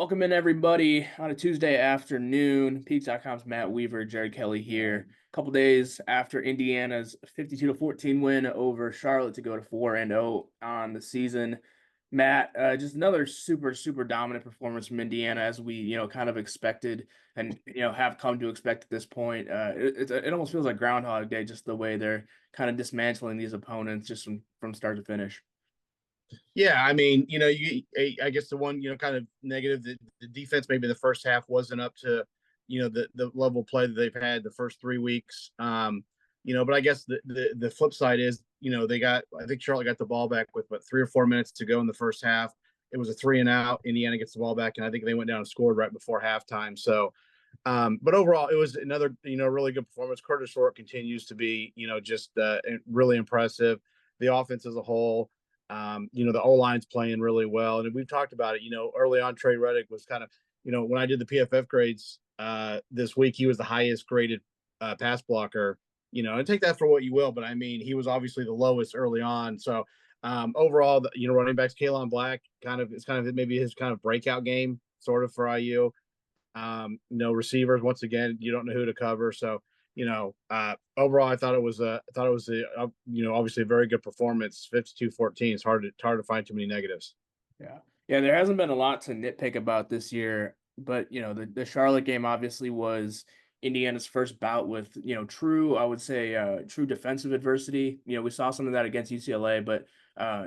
Welcome in, everybody, on a Tuesday afternoon. Peegs.com's Matt Weaver, Jared Kelly here. A couple days after Indiana's 52-14 win over Charlotte to go to 4-0 on the season. Matt, just another super, super dominant performance from Indiana, as we, kind of expected and, have come to expect at this point. It almost feels like Groundhog Day, just the way they're kind of dismantling these opponents just from start to finish. Yeah, I mean, I guess the one, kind of negative, the defense maybe the first half wasn't up to, the level of play that they've had the first 3 weeks. But I guess the flip side is, I think Charlotte got the ball back with 3 or 4 minutes to go in the first half. It was a 3-and-out. Indiana gets the ball back, and I think they went down and scored right before halftime. So, but overall, it was another, really good performance. Curtis Short continues to be, just really impressive. The offense as a whole. The O line's playing really well, and we've talked about it. Early on, Trey Reddick was kind of, when I did the PFF grades this week, he was the highest graded pass blocker. And take that for what you will, but I mean, he was obviously the lowest early on. So overall, running backs, Kalen Black, it's kind of maybe his kind of breakout game, sort of for IU. Receivers, once again, you don't know who to cover, so overall, I thought it was obviously a very good performance. 52-14. It's hard to find too many negatives. Yeah, there hasn't been a lot to nitpick about this year, but the Charlotte game obviously was Indiana's first bout with true, I would say, true defensive adversity. We saw some of that against UCLA, but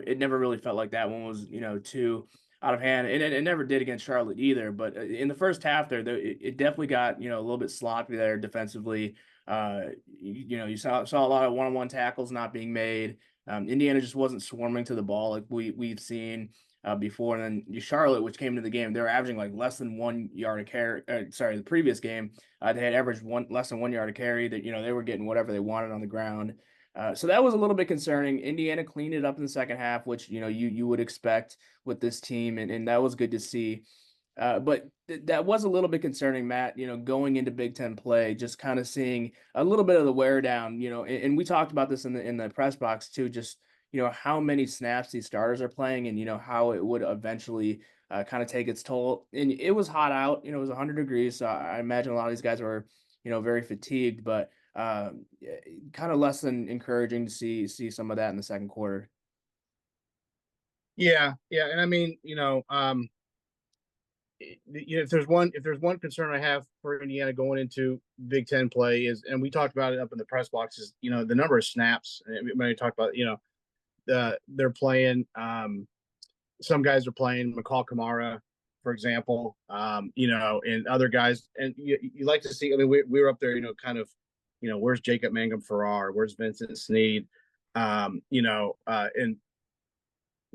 it never really felt like that one was too out of hand, and it never did against Charlotte either. But in the first half, it definitely got a little bit sloppy there defensively. You saw a lot of one-on-one tackles not being made. Indiana just wasn't swarming to the ball like we've seen before. And then Charlotte, which came into the game, they were averaging like less than 1 yard a carry. The previous game, they had averaged less than 1 yard a carry. That they were getting whatever they wanted on the ground. So that was a little bit concerning. Indiana cleaned it up in the second half, which you would expect with this team, and that was good to see. But that was a little bit concerning, Matt, going into Big Ten play, just kind of seeing a little bit of the wear down, and we talked about this in the press box too, just, how many snaps these starters are playing and, how it would eventually kind of take its toll. And it was hot out, it was 100 degrees. So I imagine a lot of these guys were, very fatigued, but kind of less than encouraging to see some of that in the second quarter. Yeah, yeah, and I mean, if there's one concern I have for Indiana going into Big Ten play is, and we talked about it up in the press boxes, the number of snaps. When I talked about, they're playing. Some guys are playing McCall Kamara, for example. And other guys, and you like to see. I mean, we were up there, kind of, where's Jacob Mangum Farrar? Where's Vincent Sneed? And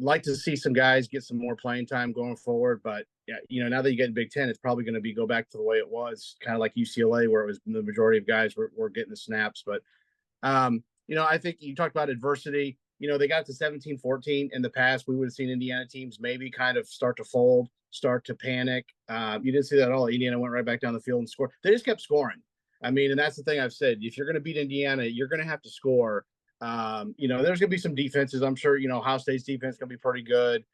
like to see some guys get some more playing time going forward. But yeah, now that you get in Big Ten, it's probably going to go back to the way it was, kind of like UCLA, where it was the majority of guys were getting the snaps. But I think you talked about adversity. They got to 17-14 in the past. We would have seen Indiana teams maybe kind of start to fold, start to panic. You didn't see that at all. Indiana went right back down the field and scored. They just kept scoring. I mean, and that's the thing I've said. If you're going to beat Indiana, you're going to have to score. There's going to be some defenses. I'm sure, Ohio State's defense is going to be pretty good.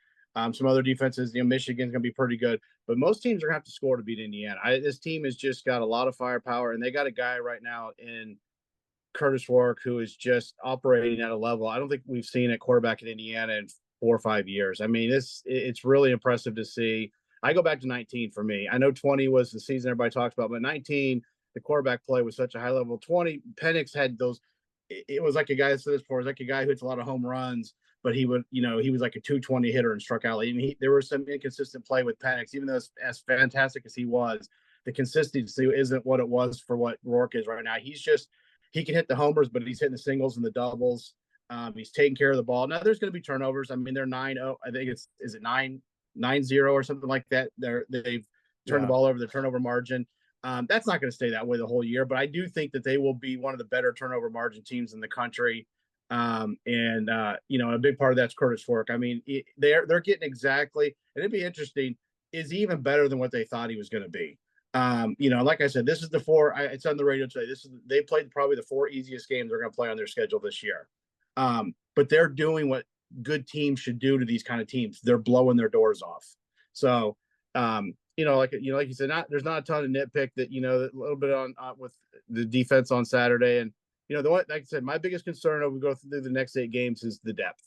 Some other defenses, Michigan's going to be pretty good. But most teams are going to have to score to beat Indiana. This team has just got a lot of firepower, and they got a guy right now in Curtis Rourke who is just operating at a level I don't think we've seen at quarterback in Indiana in 4 or 5 years. I mean, it's really impressive to see. I go back to 19 for me. I know 20 was the season everybody talks about, but 19, the quarterback play was such a high level. 20, Penix had those. It was like a guy that said this before. It was like a guy who hits a lot of home runs, but he would, he was like a 220 hitter and struck out. And there was some inconsistent play with Penix, even though as fantastic as he was, the consistency isn't what it was for what Rourke is right now. He can hit the homers, but he's hitting the singles and the doubles. He's taking care of the ball. Now there's going to be turnovers. I mean, they're 9-0. I think is it 9-0 or something like that. They've turned the ball over, the turnover margin. That's not going to stay that way the whole year, but I do think that they will be one of the better turnover margin teams in the country. A big part of that's Curtis Rourke. I mean, they're getting exactly, and it'd be interesting. Is he even better than what they thought he was going to be? Like I said, this is the four. It's on the radio today. They played probably the 4 easiest games they're going to play on their schedule this year. But they're doing what good teams should do to these kind of teams. They're blowing their doors off. So, Like you said, there's not a ton of nitpick that a little bit on with the defense on Saturday, and like I said, my biggest concern as we go through the next 8 games is the depth.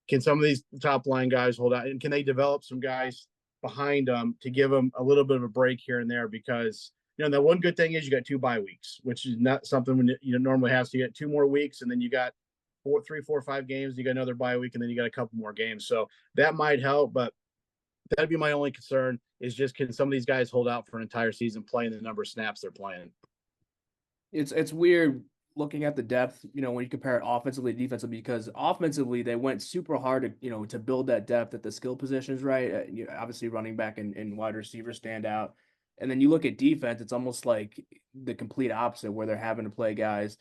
Can some of these top line guys hold out, and can they develop some guys behind them to give them a little bit of a break here and there? Because the one good thing is you got 2 bye weeks, which is not something when normally has to get 2 more weeks, and then you got 3, 4, 5 games, you got another bye week, and then you got a couple more games. So that might help, but that'd be my only concern is just can some of these guys hold out for an entire season playing the number of snaps they're playing? It's weird looking at the depth, when you compare it offensively, defensively, because offensively they went super hard to, to build that depth at the skill positions, right? Obviously running back and wide receiver stand out. And then you look at defense, it's almost like the complete opposite where they're having to play guys,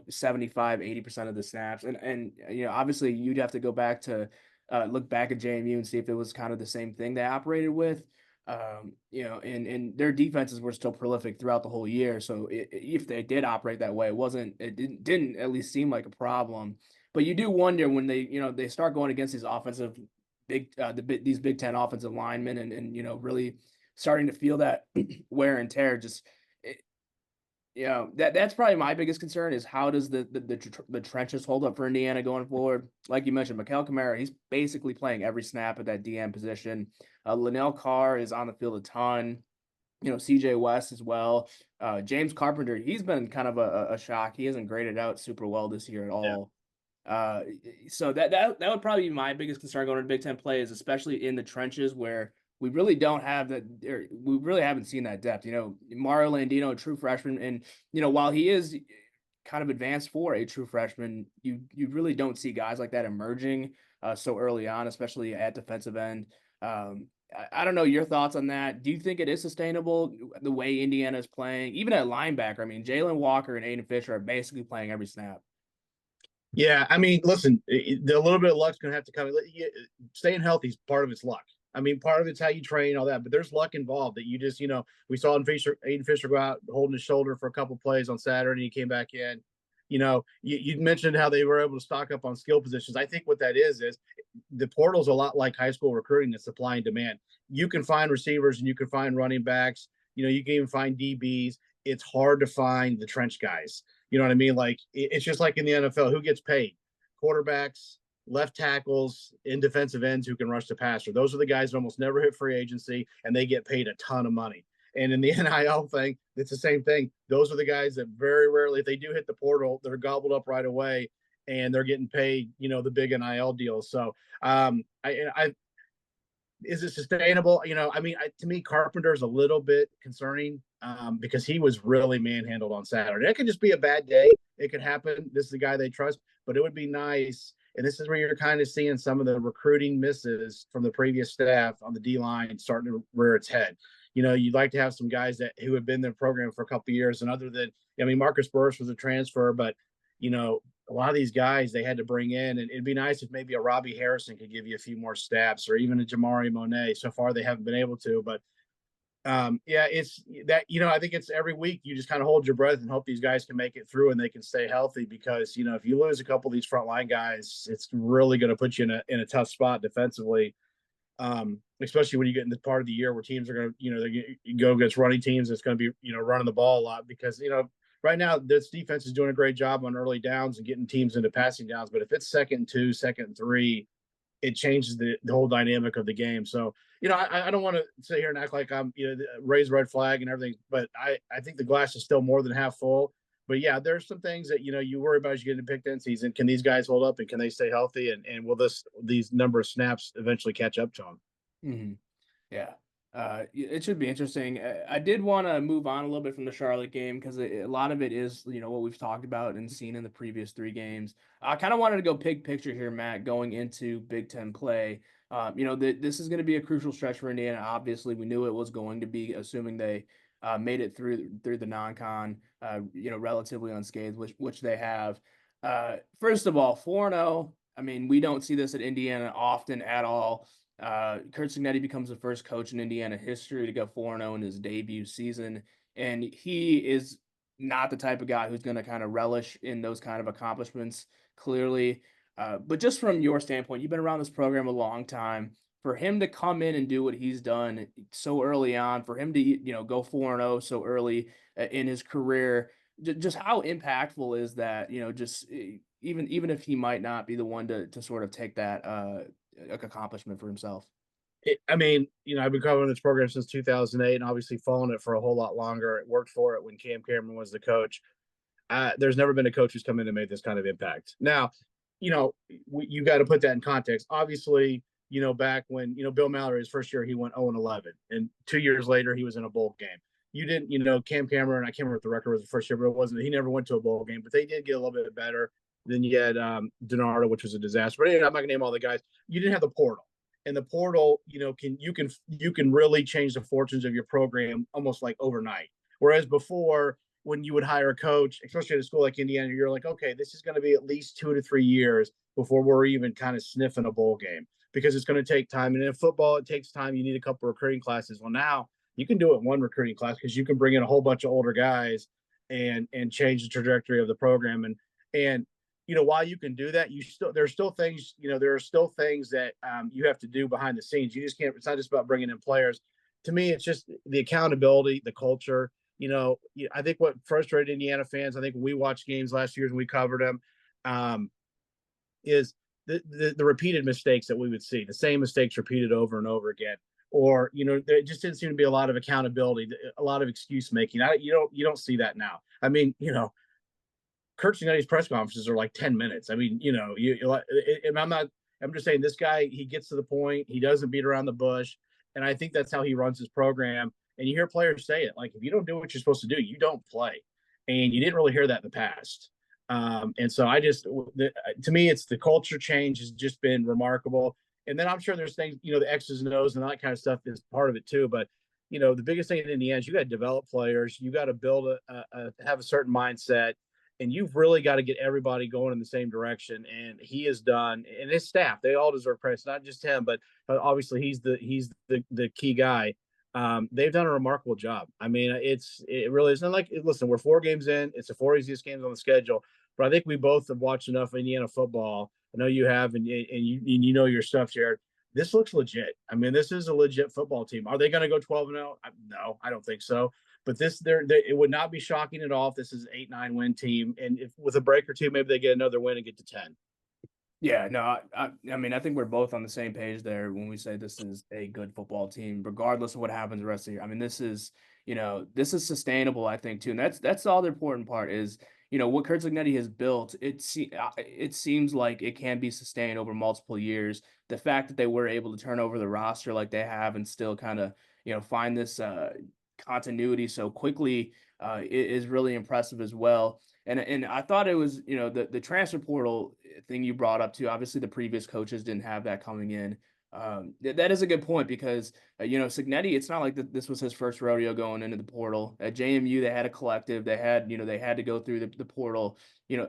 75, 80% of the snaps. And obviously you'd have to go back to look back at JMU and see if it was kind of the same thing they operated with. And their defenses were still prolific throughout the whole year. So if they did operate that way, it didn't at least seem like a problem. But you do wonder when they start going against these offensive these Big Ten offensive linemen and really starting to feel that wear and tear. Just that's probably my biggest concern is how does the trenches hold up for Indiana going forward? Like you mentioned, Mikael Kamara, he's basically playing every snap at that DM position. Linnell Carr is on the field a ton. CJ West as well. James Carpenter, he's been kind of a shock. He hasn't graded out super well this year at Yeah. all. So that would probably be my biggest concern going into Big Ten play is especially in the trenches where we really don't have that. We really haven't seen that depth. Mario Landino, a true freshman, and while he is kind of advanced for a true freshman, you really don't see guys like that emerging so early on, especially at defensive end. I don't know your thoughts on that. Do you think it is sustainable the way Indiana is playing, even at linebacker? I mean, Jalen Walker and Aiden Fisher are basically playing every snap. Yeah, I mean, listen, the little bit of luck's gonna have to come. Staying healthy is part of its luck. I mean, part of it's how you train, all that, but there's luck involved that you just, we saw Aiden Fisher go out holding his shoulder for a couple plays on Saturday, and he came back in. You mentioned how they were able to stock up on skill positions. I think what that is the portal's a lot like high school recruiting, it's supply and demand. You can find receivers and you can find running backs. You can even find DBs. It's hard to find the trench guys. You know what I mean? Like it's just like in the NFL, who gets paid? Quarterbacks, left tackles, and defensive ends who can rush the passer. Those are the guys that almost never hit free agency, and they get paid a ton of money. And in the NIL thing, it's the same thing. Those are the guys that very rarely, if they do hit the portal, they're gobbled up right away, and they're getting paid, the big NIL deals. So, is it sustainable? I mean, to me, Carpenter's a little bit concerning because he was really manhandled on Saturday. It could just be a bad day. It could happen. This is the guy they trust, but it would be nice. And this is where you're kind of seeing some of the recruiting misses from the previous staff on the D line starting to rear its head. You'd like to have some guys who have been in the program for a couple of years, and other than, I mean, Marcus Burris was a transfer, but a lot of these guys they had to bring in, and it'd be nice if maybe a Robbie Harrison could give you a few more steps, or even a Jamari Monet. So far, they haven't been able to, but yeah, it's that, I think it's every week you just kind of hold your breath and hope these guys can make it through and they can stay healthy because, if you lose a couple of these frontline guys, it's really going to put you in a tough spot defensively. Especially when you get in the part of the year where teams are going to, they go against running teams. It's going to be, running the ball a lot because, right now this defense is doing a great job on early downs and getting teams into passing downs. But if it's 2nd and 2, 2nd and 3, it changes the whole dynamic of the game. So, I don't want to sit here and act like I'm, raise red flag and everything, but I think the glass is still more than half full. But yeah, there's some things that, you worry about as you get into Big Ten season. Can these guys hold up and can they stay healthy? And will these number of snaps eventually catch up to them? Mm-hmm. Yeah. It should be interesting. I did want to move on a little bit from the Charlotte game because a lot of it is, what we've talked about and seen in the previous 3 games. I kind of wanted to go big picture here, Matt, going into Big Ten play. This is going to be a crucial stretch for Indiana. Obviously, we knew it was going to be, assuming they made it through the non-con, relatively unscathed, which they have. First of all, 4-0. I mean, we don't see this at Indiana often at all. Curt Cignetti becomes the first coach in Indiana history to go 4-0 in his debut season. And he is not the type of guy who's going to kind of relish in those kind of accomplishments, clearly. But just from your standpoint, you've been around this program a long time. for him to come in and do what he's done so early on, for him to go 4-0 so early in his career, just how impactful is that? Just even if he might not be the one to sort of take that accomplishment for himself. I mean, I've been covering this program since 2008, and obviously following it for a whole lot longer. It worked for it when Cam Cameron was the coach. There's never been a coach who's come in and made this kind of impact. Now, you got to put that in context. Obviously, back when Bill Mallory, his first year, he went 0-11, and 2 years later, he was in a bowl game. You didn't, Cam Cameron. I can't remember what the record was the first year, but it wasn't. He never went to a bowl game, but they did get a little bit better. Then you had Denardo, which was a disaster. But anyway, I'm not gonna name all the guys. You didn't have the portal, and the portal, can really change the fortunes of your program almost like overnight. Whereas before, when you would hire a coach, especially at a school like Indiana, you're like, okay, this is going to be at least 2 to 3 years before we're even kind of sniffing a bowl game because it's going to take time. And in football, it takes time. You need a couple of recruiting classes. Well, now you can do it in one recruiting class because you can bring in a whole bunch of older guys and change the trajectory of the program. And while you can do that, there's still things there are still things that you have to do behind the scenes. You just can't. It's not just about bringing in players. To me, it's just the accountability, the culture. I think what frustrated Indiana fans, I think when we watched games last year and we covered them, is the repeated mistakes that we would see, the same mistakes repeated over and over again. Or, there just didn't seem to be a lot of accountability, a lot of excuse making. You don't see that now. I mean, Kurt Cignetti's press conferences are like 10 minutes. I mean, I'm just saying this guy, he gets to the point, he doesn't beat around the bush. And I think that's how he runs his program. And you hear players say it, like, if you don't do what you're supposed to do, you don't play. And you didn't really hear that in the past. And so to me, it's the culture change has just been remarkable. And then I'm sure there's things, the X's and O's and that kind of stuff is part of it too. But, the biggest thing in the end is you got to develop players. You got to build have a certain mindset. And you've really got to get everybody going in the same direction. And he has done, and his staff, they all deserve praise, not just him, but obviously he's the key guy. They've done a remarkable job. I mean, it really isn't like, listen, we're 4 games in. It's the 4 easiest games on the schedule, but I think we both have watched enough Indiana football. I know you have, and you know your stuff, Jared. This looks legit. I mean, this is a legit football team. Are they going to go 12-0? No, I don't think so. But it would not be shocking at all if this is an 8-9 win team, and if with a break or two, maybe they get another win and get to 10. Yeah, no, I mean, I think we're both on the same page there when we say this is a good football team, regardless of what happens the rest of the year. I mean, this is sustainable, I think, too, and that's all the important part is, what Curt Cignetti has built. It seems like it can be sustained over multiple years. The fact that they were able to turn over the roster like they have and still kind of, find this continuity so quickly is really impressive as well. And I thought it was, the transfer portal thing you brought up too. Obviously, the previous coaches didn't have that coming in. That is a good point because Cignetti. It's not like this was his first rodeo going into the portal. At JMU, they had a collective. They had to go through the portal.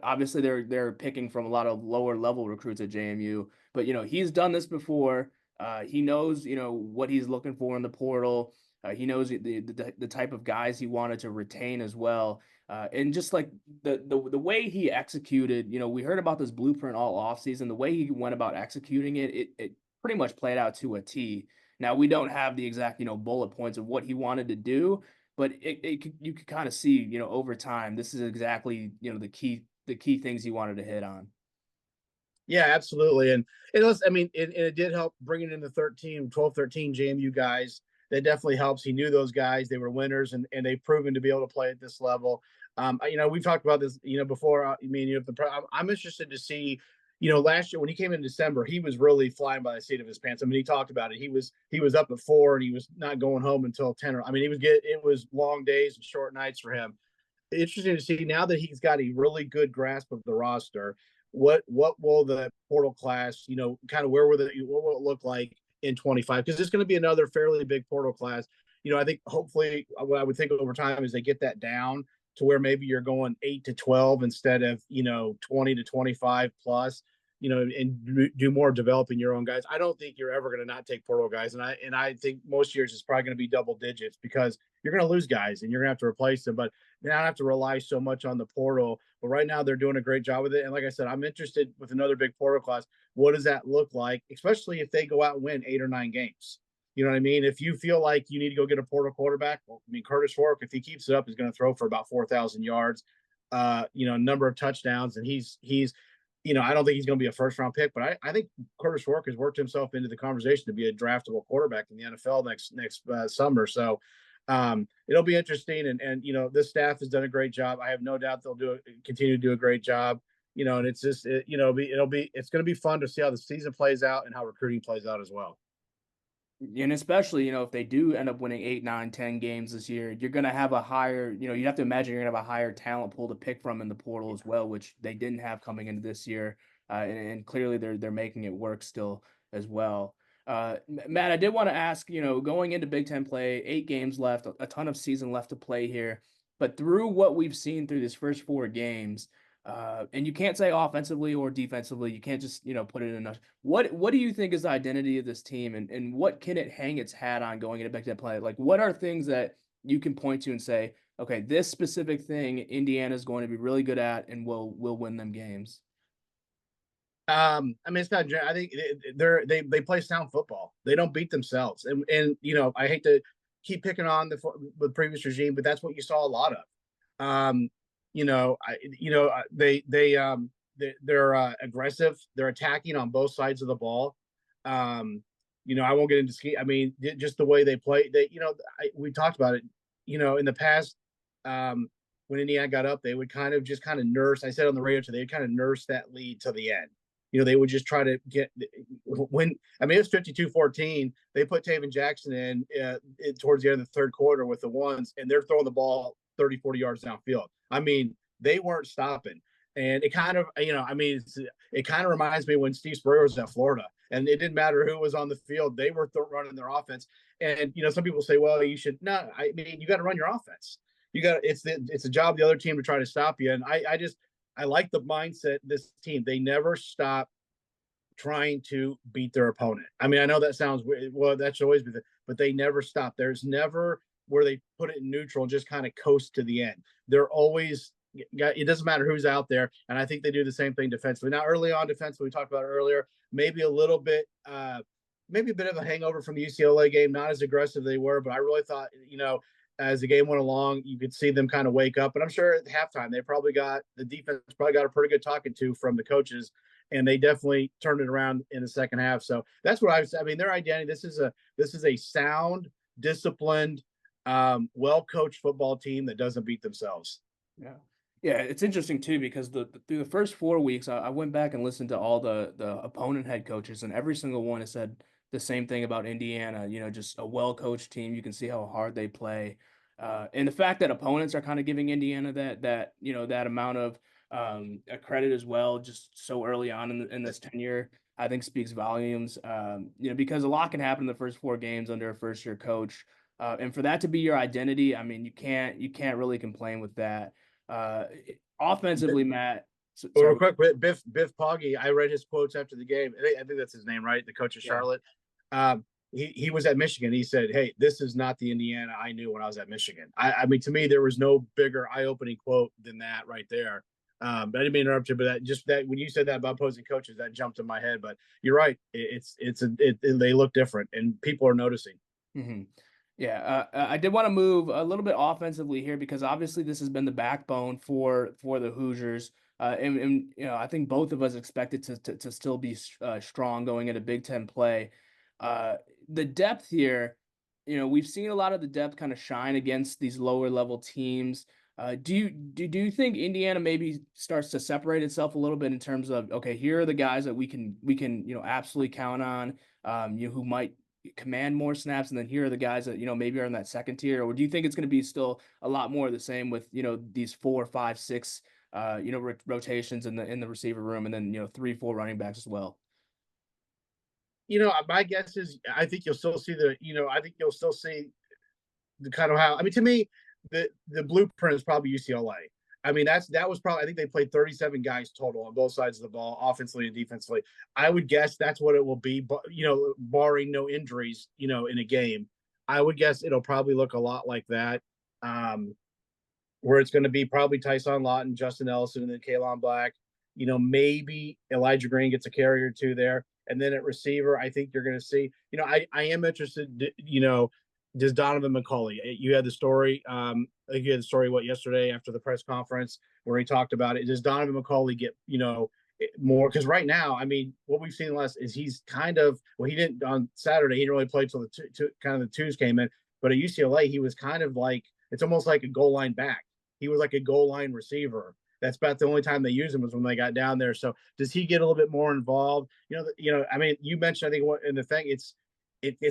Obviously they're picking from a lot of lower level recruits at JMU, but he's done this before. He knows what he's looking for in the portal. He knows the type of guys he wanted to retain as well. And just like the way he executed, we heard about this blueprint all offseason. The way he went about executing it pretty much played out to a T. Now we don't have the exact, bullet points of what he wanted to do, but you could kind of see, over time, this is exactly, the key things he wanted to hit on. Yeah, absolutely. And it did help bringing in the 12, 13 JMU guys. That definitely helps. He knew those guys. They were winners, and they've proven to be able to play at this level. We've talked about this, before. I'm interested to see, last year when he came in December, he was really flying by the seat of his pants. I mean, he talked about it. He was up at 4 and he was not going home until 10. It was long days and short nights for him. Interesting to see now that he's got a really good grasp of the roster. What will the portal class, kind of what will it look like in 25? Because it's going to be another fairly big portal class. I think hopefully what I would think over time is they get that down to where maybe you're going 8 to 12 instead of 20 to 25 plus. and do more developing your own guys. I don't think you're ever going to not take portal guys, and I think most years it's probably going to be double digits because you're going to lose guys and you're going to have to replace them. But you don't have to rely so much on the portal. But right now they're doing a great job with it. And like I said, I'm interested with another big portal class. What does that look like, especially if they go out and win 8 or 9 games? You know what I mean? If you feel like you need to go get a portal quarterback, well, I mean, Curtis Fork, if he keeps it up, is going to throw for about 4,000 yards, number of touchdowns, and he's I don't think he's going to be a first round pick, but I think Curtis Fork has worked himself into the conversation to be a draftable quarterback in the NFL next summer. So it'll be interesting, and this staff has done a great job. I have no doubt they'll continue to do a great job. And it's just it's going to be fun to see how the season plays out and how recruiting plays out as well. And especially, if they do end up winning 8, 9, 10 games this year, you're going to have a higher, you have to imagine you're going to have a higher talent pool to pick from in the portal as well, which they didn't have coming into this year. And clearly they're making it work still as well. Matt, I did want to ask, going into Big Ten play, 8 games left, a ton of season left to play here. But through what we've seen through these first 4 games, and you can't say offensively or defensively, you can't just, put it in a, what do you think is the identity of this team, and what can it hang its hat on going into Big Ten play? Like, what are things that you can point to and say, okay, this specific thing Indiana is going to be really good at and will win them games? I mean, it's not. I think they play sound football. They don't beat themselves, and I hate to keep picking on the previous regime, but that's what you saw a lot of. Um, they're aggressive. They're attacking on both sides of the ball. I won't get into ski. I mean, just the way they play. We talked about it. In the past, when Indiana got up, they would kind of nurse. I said on the radio today, they kind of nurse that lead to the end. They would just try to get when I mean it's 52-14. They put Taven Jackson in towards the end of the third quarter with the ones, and they're throwing the ball 30, 40 yards downfield. I mean, they weren't stopping. And it kind of, it kind of reminds me when Steve Spurrier was at Florida, and it didn't matter who was on the field; they were running their offense. And some people say, "Well, you should not." I mean, you got to run your offense. It's the job of the other team to try to stop you. And I like the mindset of this team. They never stop trying to beat their opponent. I mean, I know that sounds weird. Well, that should always be but they never stop. There's never where they put it in neutral and just kind of coast to the end. They're always, it doesn't matter who's out there. And I think they do the same thing defensively. Now, early on defensively, we talked about it earlier, maybe a bit of a hangover from the UCLA game, not as aggressive they were, but I really thought, as the game went along, you could see them kind of wake up. And I'm sure at halftime, the defense probably got a pretty good talking to from the coaches, and they definitely turned it around in the second half. So that's what I mean, their identity, this is a sound, disciplined, well-coached football team that doesn't beat themselves. Yeah. Yeah, it's interesting too because through the first 4 weeks, I went back and listened to all the opponent head coaches, and every single one has said the same thing about Indiana. Just a well-coached team. You can see how hard they play, and the fact that opponents are kind of giving Indiana that amount of credit as well, just so early on in this tenure, I think speaks volumes. Because a lot can happen in the first 4 games under a first-year coach, and for that to be your identity, I mean, you can't really complain with that. Offensively, Matt. Real quick, Biff Poggi, I read his quotes after the game. I think that's his name, right? The coach of Charlotte. He was at Michigan. He said, "Hey, this is not the Indiana I knew when I was at Michigan." I mean, to me, there was no bigger eye-opening quote than that right there. But I didn't mean to interrupt you, but that when you said that about opposing coaches, that jumped in my head. But you're right; they look different, and people are noticing. Mm-hmm. Yeah, I did want to move a little bit offensively here because obviously this has been the backbone for the Hoosiers, and I think both of us expected to still be strong going into Big Ten play. The depth here, we've seen a lot of the depth kind of shine against these lower level teams. Do you think Indiana maybe starts to separate itself a little bit in terms of, okay, here are the guys that we can absolutely count on, who might command more snaps, and then here are the guys that maybe are in that second tier? Or do you think it's going to be still a lot more of the same with these 4, 5, 6 rotations in the receiver room, and then 3, 4 running backs as well? My guess is I think you'll still see the kind of how, I mean, to me, the blueprint is probably UCLA. I mean, that was probably, I think they played 37 guys total on both sides of the ball, offensively and defensively. I would guess that's what it will be, but barring no injuries, in a game. I would guess it'll probably look a lot like that. Um, where it's going to be probably Tyson Lawton, Justin Ellison, and then Kalon Black. Maybe Elijah Green gets a carry or two there. And then at receiver, I think you're going to see, I am interested, does Donovan McCulley, you had the story, I think you had the story, yesterday after the press conference where he talked about it. Does Donovan McCulley get, more? Because right now, I mean, what we've seen less is he's kind of, well, he didn't on Saturday, he didn't really play till kind of the twos came in. But at UCLA, he was kind of like, it's almost like a goal line back. He was like a goal line receiver. That's about the only time they used him was when they got down there. So does he get a little bit more involved? I mean, you mentioned, I think, what in the thing, it's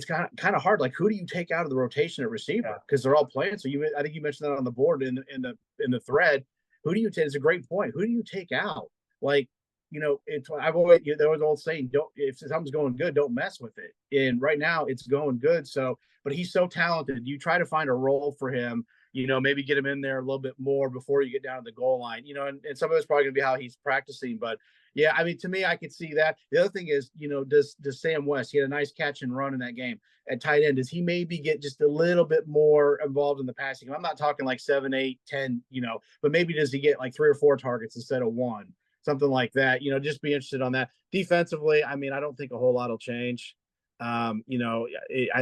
kind of hard. Like, who do you take out of the rotation at receiver? Because they're all playing. So I think you mentioned that on the board in the thread. Who do you take? It's a great point. Who do you take out? Like, I've always, there was an old saying, don't, if something's going good, don't mess with it. And right now it's going good. So, but he's so talented. You try to find a role for him, maybe get him in there a little bit more before you get down to the goal line, and some of it's probably going to be how he's practicing. But yeah, I mean, to me, I could see that. The other thing is, does Sam West, he had a nice catch and run in that game at tight end. Does he maybe get just a little bit more involved in the passing? I'm not talking like 7, 8, 10, but maybe does he get like 3 or 4 targets instead of 1? Something like that, just be interested on that. Defensively, I mean, I don't think a whole lot will change. I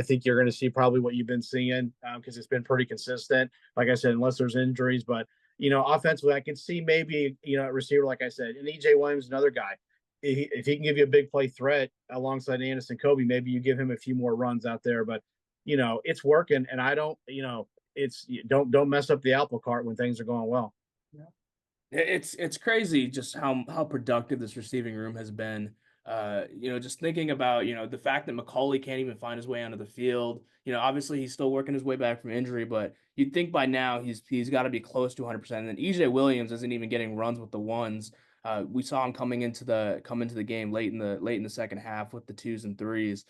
think you're going to see probably what you've been seeing because it's been pretty consistent. Like I said, unless there's injuries, but offensively, I can see maybe at receiver, like I said, and EJ Williams, another guy. If he can give you a big play threat alongside Anderson Kobe, maybe you give him a few more runs out there. But it's working, and I don't, it's don't mess up the apple cart when things are going well. Yeah. It's crazy just how productive this receiving room has been. Just thinking about, the fact that McCauley can't even find his way onto the field. Obviously he's still working his way back from injury, but you'd think by now he's got to be close to 100%. And then EJ Williams isn't even getting runs with the ones. We saw him come into the game late in the second half with the 2s and 3s.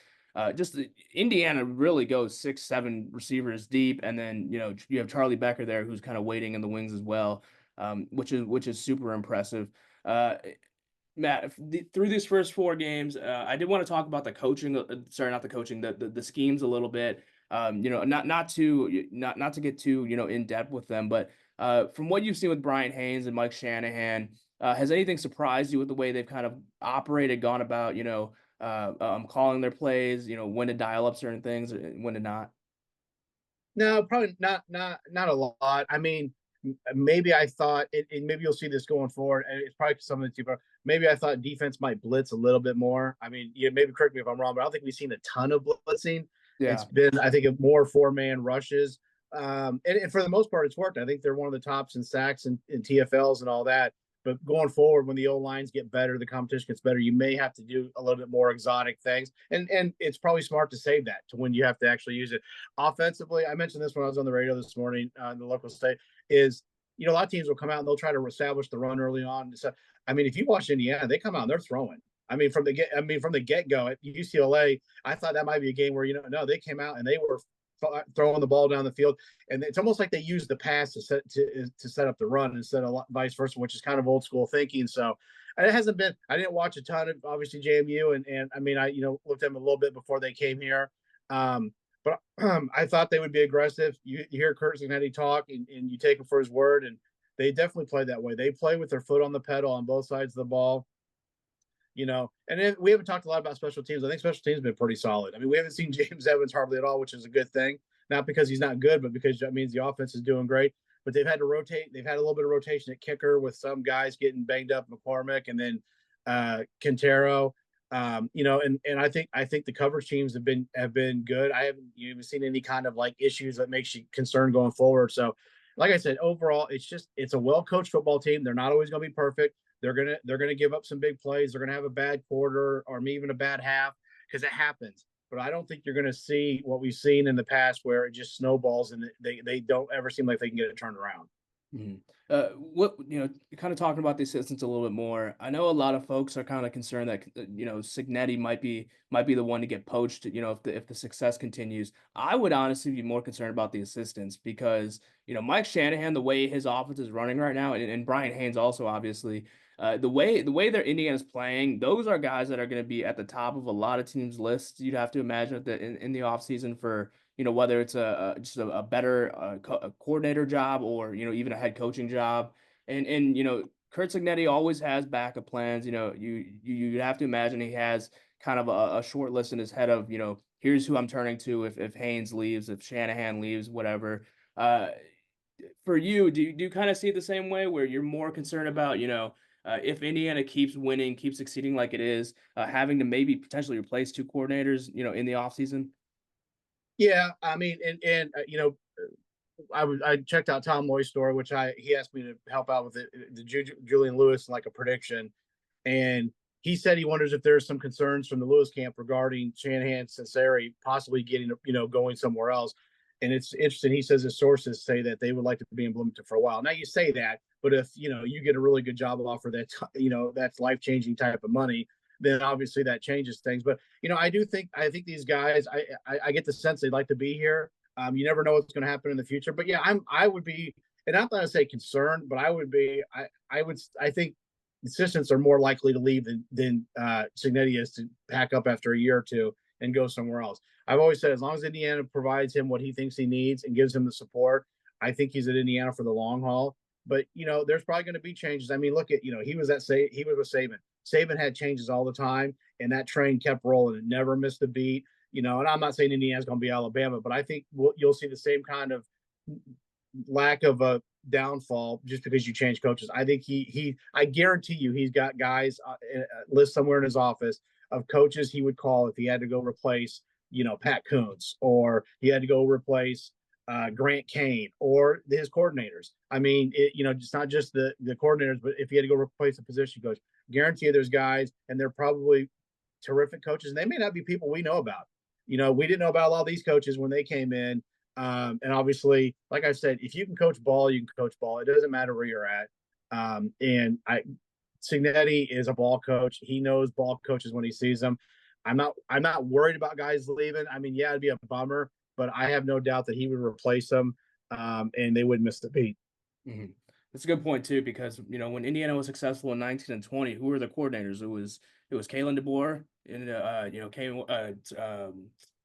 Indiana really goes 6, 7 receivers deep, and then you have Charlie Becker there who's kind of waiting in the wings as well, which is super impressive. Matt, through these first 4 games, I did want to talk about the coaching. Sorry, not the coaching, the schemes a little bit. Not to get too in depth with them, but from what you've seen with Brian Haynes and Mike Shanahan, has anything surprised you with the way they've kind of operated, gone about, calling their plays, when to dial up certain things, when to not? No, probably not a lot. I mean, maybe I thought, and maybe you'll see this going forward, and it's probably some of the people. Maybe I thought defense might blitz a little bit more. I mean, maybe correct me if I'm wrong, but I don't think we've seen a ton of blitzing. It's Yeah. been, I think, more 4-man rushes. And for the most part, it's worked. I think they're one of the tops in sacks and TFLs and all that. But going forward, when the O lines get better, the competition gets better, you may have to do a little bit more exotic things. And it's probably smart to save that to when you have to actually use it. Offensively, I mentioned this when I was on the radio this morning in the local state, is a lot of teams will come out and they'll try to establish the run early on. So, I mean, if you watch Indiana, they come out and they're throwing. I mean, from the get go at UCLA, I thought that might be a game where no, they came out and they were throwing the ball down the field, and it's almost like they use the pass to set up the run instead of vice versa, which is kind of old school thinking. So it hasn't been. I didn't watch a ton of obviously JMU, and I mean I looked at them a little bit before they came here, but I thought they would be aggressive. You hear Kurt Cignetti talk, and you take him for his word, and they definitely play that way. They play with their foot on the pedal on both sides of the ball. And then we haven't talked a lot about special teams. I think special teams have been pretty solid. I mean, we haven't seen James Evans hardly at all, which is a good thing. Not because he's not good, but because that means the offense is doing great. But they've had to rotate. They've had a little bit of rotation at kicker with some guys getting banged up, McCormick, and then Quintero. And I think the coverage teams have been good. I haven't even seen any kind of like issues that makes you concerned going forward. So, like I said, overall, it's a well coached football team. They're not always going to be perfect. They're gonna give up some big plays. They're gonna have a bad quarter or maybe even a bad half because it happens. But I don't think you're gonna see what we've seen in the past where it just snowballs and they don't ever seem like they can get it turned around. Mhm. What kind of talking about the assistants a little bit more. I know a lot of folks are kind of concerned that Cignetti might be the one to get poached. If the success continues, I would honestly be more concerned about the assistants because Mike Shanahan, the way his offense is running right now, and Brian Haynes also obviously, the way their Indiana's playing, those are guys that are going to be at the top of a lot of teams' lists. You'd have to imagine in the offseason for whether it's just a better a coordinator job or even a head coaching job. And Kurt Cignetti always has backup plans. You have to imagine he has kind of a short list in his head of here's who I'm turning to if Haynes leaves, if Shanahan leaves, whatever. Uh, for you, do you kind of see it the same way where you're more concerned about if Indiana keeps winning, keeps succeeding like it is, having to maybe potentially replace two coordinators, in the offseason? Yeah, I mean, and I checked out Tom Loy's story, which he asked me to help out with the Julian Lewis like a prediction, and he said he wonders if there's some concerns from the Lewis camp regarding Shanahan Cincinnati possibly getting going somewhere else. And it's interesting. He says his sources say that they would like to be in Bloomington for a while. Now you say that, but if you get a really good job offer that's that's life changing type of money, then obviously that changes things. But I think ththese guys, I get the sense they'd like to be here. You never know what's going to happen in the future. But yeah, I would be, and I'm not going to say concerned, but I would be. I think assistants are more likely to leave than Cignetti is to pack up after a year or two and go somewhere else. I've always said as long as Indiana provides him what he thinks he needs and gives him the support, I think he's at Indiana for the long haul. But there's probably going to be changes. I mean, look at he was he was with Saban. Saban had changes all the time, and that train kept rolling. It never missed a beat. And I'm not saying Indiana's going to be Alabama, but I think you'll see the same kind of lack of a downfall just because you change coaches. I think I guarantee you he's got guys list somewhere in his office of coaches he would call if he had to go replace Pat Coons, or he had to go replace Grant Kane or his coordinators. I mean, it's not just the coordinators, but if he had to go replace a position coach, guarantee you there's guys, and they're probably terrific coaches, and they may not be people we know about. We didn't know about a lot of these coaches when they came in. And obviously, like I said, if you can coach ball, you can coach ball. It doesn't matter where you're at. Cignetti is a ball coach. He knows ball coaches when he sees them. I'm not worried about guys leaving. I mean, yeah, it'd be a bummer, but I have no doubt that he would replace them, and they wouldn't miss the beat. Mhm. That's a good point too, because when Indiana was successful in 19 and 20, who were the coordinators? It was Kalen DeBoer and Kane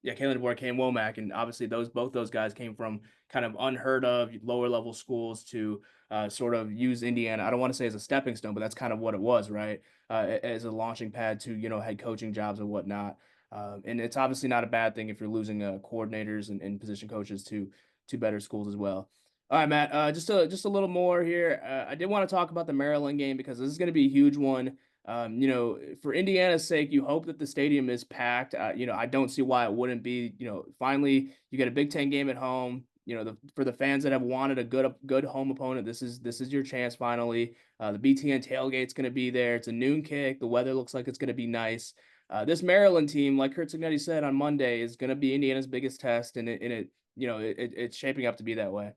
yeah, Kalen DeBoer, Kane Womack, and obviously both those guys came from kind of unheard of lower level schools to sort of use Indiana. I don't want to say as a stepping stone, but that's kind of what it was, right? As a launching pad to head coaching jobs and whatnot. And it's obviously not a bad thing if you're losing coordinators and position coaches to better schools as well. All right, Matt. Just a little more here. I did want to talk about the Maryland game because this is going to be a huge one. For Indiana's sake, you hope that the stadium is packed. I don't see why it wouldn't be. Finally, you get a Big Ten game at home. For the fans that have wanted a good home opponent, this is your chance finally. The BTN tailgate's going to be there. It's a noon kick. The weather looks like it's going to be nice. This Maryland team, like Kurt Cignetti said on Monday, is going to be Indiana's biggest test, and it's shaping up to be that way.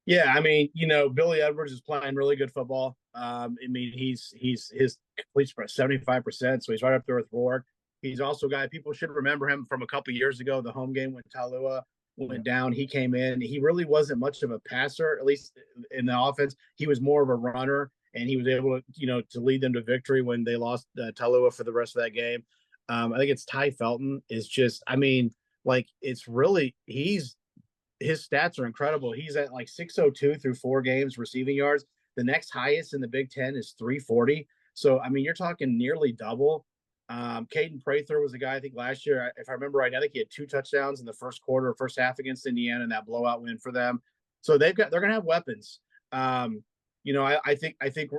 Yeah, I mean, Billy Edwards is playing really good football. I mean, he's his completion rate 75%, so he's right up there with Rourke. He's also a guy people should remember him from a couple years ago, the home game when Talua Yeah. went down. He came in. He really wasn't much of a passer, at least in the offense. He was more of a runner, and he was able to to lead them to victory when they lost Talua for the rest of that game. I think it's Ty Felton is just, I mean, like it's really his stats are incredible. He's at like 602 through 4 games receiving yards. The next highest in the Big Ten is 340. So, I mean, you're talking nearly double. Caden Prather was a guy, I think last year, if I remember right, I think he had 2 touchdowns in the first quarter, first half against Indiana, and that blowout win for them. So they're going to have weapons. I think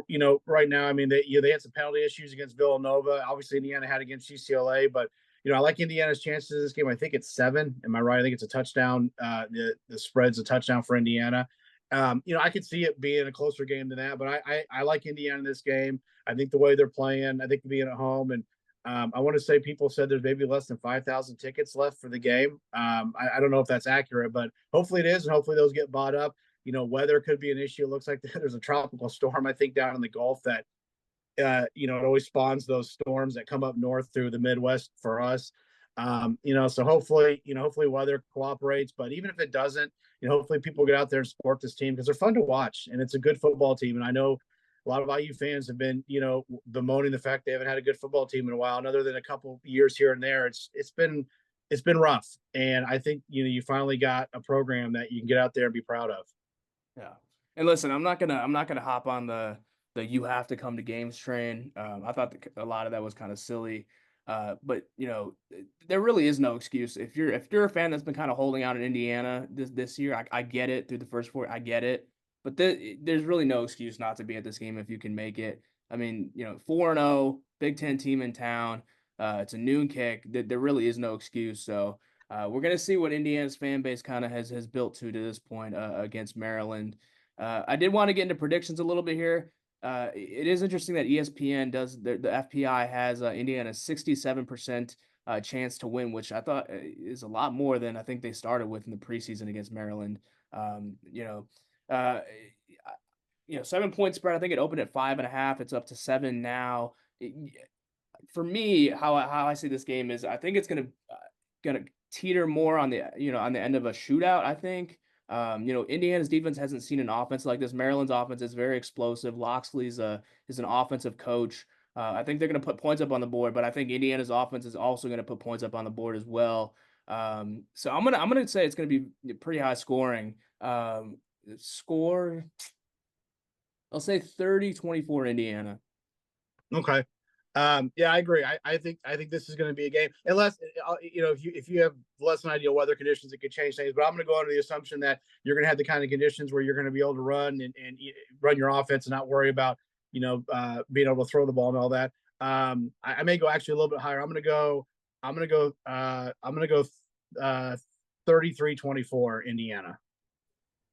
right now, I mean, they had some penalty issues against Villanova. Obviously, Indiana had against UCLA, but I like Indiana's chances in this game. I think it's 7. Am I right? I think it's a touchdown. The spread's a touchdown for Indiana. I could see it being a closer game than that, but I like Indiana in this game. I think the way they're playing, I think being at home, and I want to say people said there's maybe less than 5,000 tickets left for the game. I don't know if that's accurate, but hopefully it is, and hopefully those get bought up. weather could be an issue. It looks like there's a tropical storm, I think, down in the Gulf that it always spawns those storms that come up north through the Midwest for us. So hopefully weather cooperates. But even if it doesn't, hopefully people get out there and support this team because they're fun to watch and it's a good football team. And I know a lot of IU fans have been, bemoaning the fact they haven't had a good football team in a while. And other than a couple years here and there, it's been rough. And I think you finally got a program that you can get out there and be proud of. Yeah. And listen, I'm not gonna hop on the you have to come to games train. I thought a lot of that was kind of silly. But there really is no excuse if you're a fan that's been kind of holding out in Indiana this year. I get it through the first four. I get it, but there's really no excuse not to be at this game if you can make it. I mean, 4-0, Big Ten team in town. It's a noon kick. There really is no excuse. So we're gonna see what Indiana's fan base kind of has built to this point against Maryland. I did want to get into predictions a little bit here. It is interesting that ESPN does the FPI has Indiana's 67% chance to win, which I thought is a lot more than I think they started with in the preseason against Maryland. Um, you know, uh, 7 point spread. I think it opened at 5.5. It's up to 7 now. For me, how I see this game is I think it's gonna teeter more on the on the end of a shootout. I think. Indiana's defense hasn't seen an offense like this. Maryland's offense is very explosive. Loxley's is an offensive coach. I think they're going to put points up on the board, but I think Indiana's offense is also going to put points up on the board as well. So I'm gonna say it's going to be pretty high scoring. Score, I'll say 30-24 Indiana. Okay. Yeah, I agree. I think this is going to be a game, unless if you have less than ideal weather conditions, it could change things. But I'm going to go under the assumption that you're going to have the kind of conditions where you're going to be able to run and run your offense and not worry about being able to throw the ball and all that. I may go actually a little bit higher. I'm going to go 33-24 Indiana.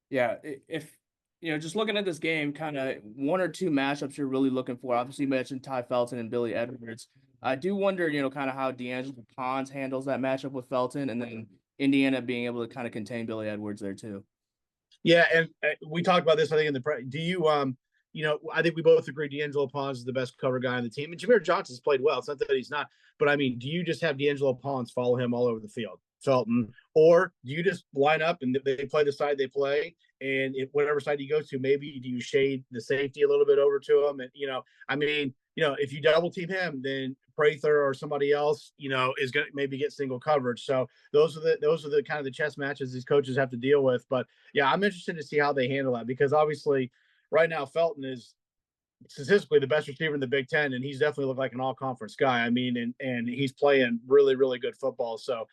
Yeah, if just looking at this game, kind of one or two matchups you're really looking for. Obviously, you mentioned Ty Felton and Billy Edwards. I do wonder, kind of how D'Angelo Pons handles that matchup with Felton, and then Indiana being able to kind of contain Billy Edwards there too. Yeah, and we talked about this. I think in the do you I think we both agree D'Angelo Pons is the best cover guy on the team, and Jameer Johnson's played well. It's not that he's not, but I mean, do you just have D'Angelo Pons follow him all over the field, Felton, or do you just line up and they play the side they play, and whatever side he goes to, maybe do you shade the safety a little bit over to him, and I mean, if you double team him, then Prather or somebody else, is going to maybe get single coverage. So those are the kind of the chess matches these coaches have to deal with. But yeah, I'm interested to see how they handle that because obviously right now Felton is statistically the best receiver in the Big Ten, and he's definitely looked like an all-conference guy. I mean, and he's playing really, really good football. So,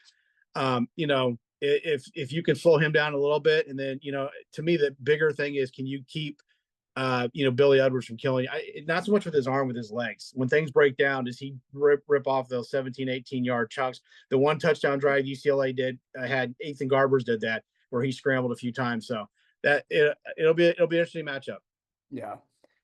if you can slow him down a little bit, and then to me the bigger thing is can you keep Billy Edwards from killing you? Not so much with his arm, with his legs. When things break down, does he rip off those 17, 18-yard chunks? The one touchdown drive UCLA had Ethan Garbers did that where he scrambled a few times. So that it'll be an interesting matchup. Yeah,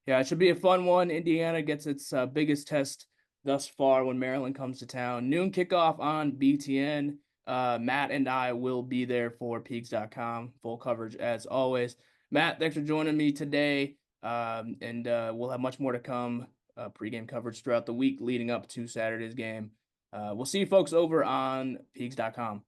yeah, it should be a fun one. Indiana gets its biggest test thus far when Maryland comes to town. Noon kickoff on BTN. Matt and I will be there for Peegs.com. Full coverage as always. Matt, thanks for joining me today. And we'll have much more to come. Pregame coverage throughout the week leading up to Saturday's game. We'll see you folks over on Peegs.com.